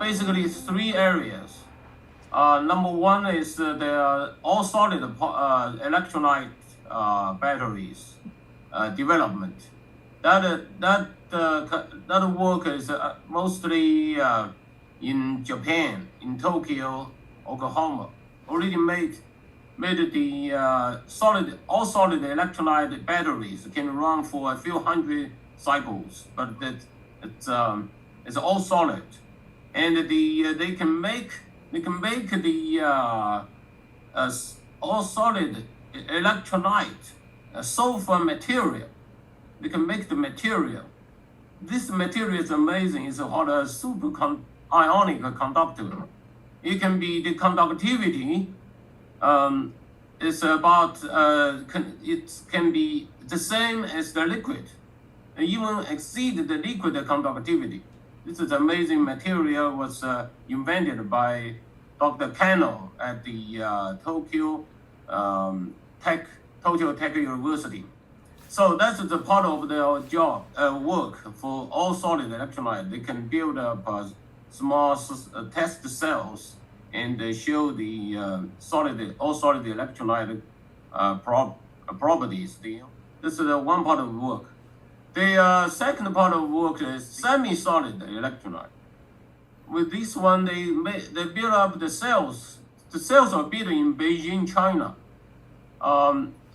basically three areas. Number one is the all solid electrolyte batteries development. That work is mostly in Japan, in Tokyo, Oklahoma. Already made the all solid electrolyte batteries can run for a few hundred cycles, but it's all solid, and they can make the all solid electrolyte sulfur material. They can make the material. This material is amazing. It's called a ionic conductor. It can be the conductivity. It's about it can be the same as the liquid, even exceed the liquid conductivity. This is amazing material. Was invented by Dr. Kano at the Tokyo Tech University. So that's the part of their job work for all solid electrolyte. They can build up small test cells and show the all solid electrolyte properties. This is one part of work. The second part of work is semi-solid electrolyte. With this one, they build up the cells. The cells are built in Beijing, China.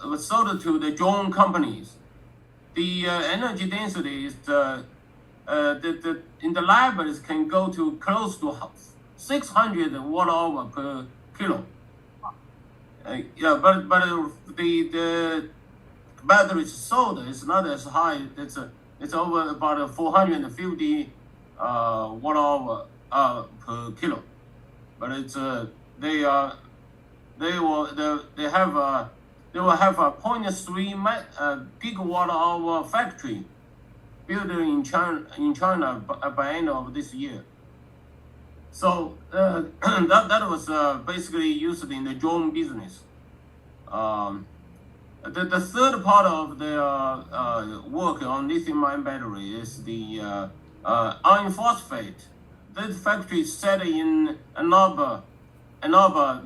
Was sold to the drone companies. The energy density is in the lab it can go to close to 600 watt-hour per kilo. Yeah, but the batteries sold is not as high. It's over about 450 watt-hour per kilo. But it's they will have a 0.3 gigawatt-hour factory built in China by end of this year. So that was basically used in the drone business. The third part of the work on lithium-ion battery is the iron phosphate. This factory is set in Ann Arbor,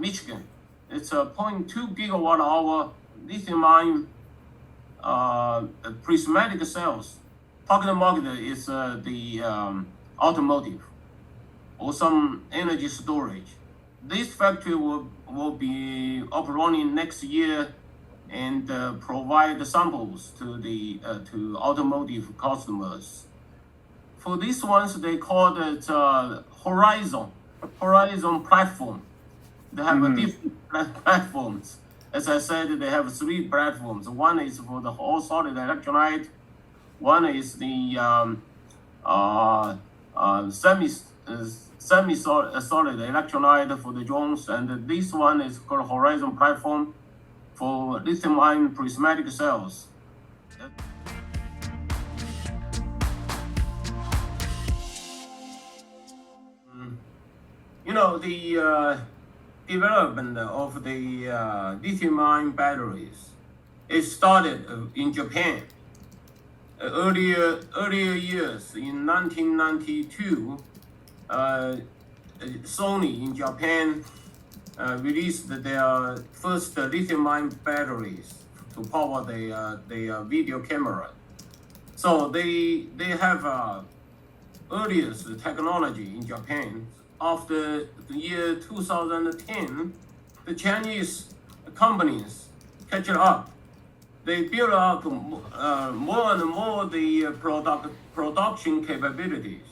Michigan. It's a 0.2 gigawatt-hour lithium-ion prismatic cells. Target market is the automotive or some energy storage. This factory will be up running next year and provide samples to the to automotive customers. For these ones, they call it Horizon platform. They have different platforms. As I said, they have three platforms. One is for the all solid electrolyte. One is the semi-solid electrolyte for the drones, and this one is called Horizon platform for lithium-ion prismatic cells. You know, the development of the lithium-ion batteries, it started in Japan. Earlier years, in 1992, Sony in Japan released their first lithium-ion batteries to power their video camera. So they have earliest technology in Japan. After the year 2010, the Chinese companies catch up. They build up more and more the production capabilities,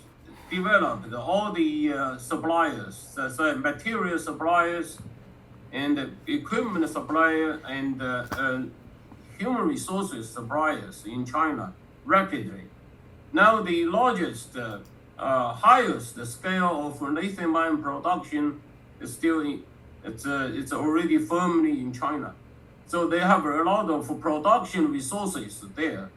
developed all the suppliers, so material suppliers, and equipment supplier, and human resources suppliers in China rapidly. Now the largest, highest scale of lithium-ion production is still it's already firmly in China. So they have a lot of production resources there.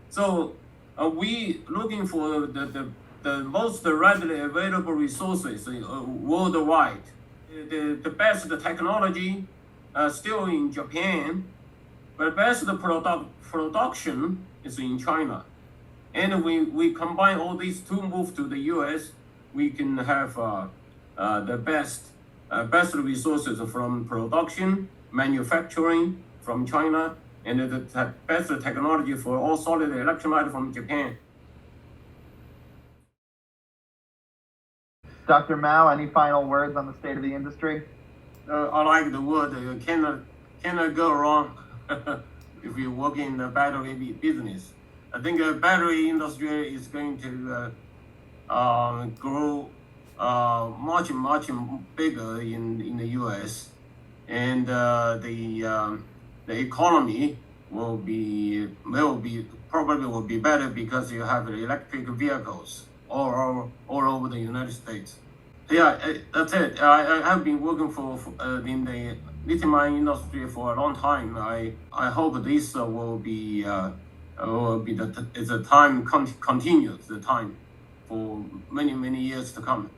So we looking for the most readily available resources worldwide. The best technology still in Japan, but best production is in China. And we combine all these to move to the US. we can have the best resources from production, manufacturing from China, and the best technology for all solid electrolyte from Japan. Dr. Mao, any final words on the state of the industry? I like the word cannot go wrong if you work in the battery business. I think the battery industry is going to grow much bigger in the U.S. and the economy will be better because you have electric vehicles all over the United States. Yeah, that's it. I have been working in the lithium-ion industry for a long time. I hope this will be as the time continues, the time for many years to come.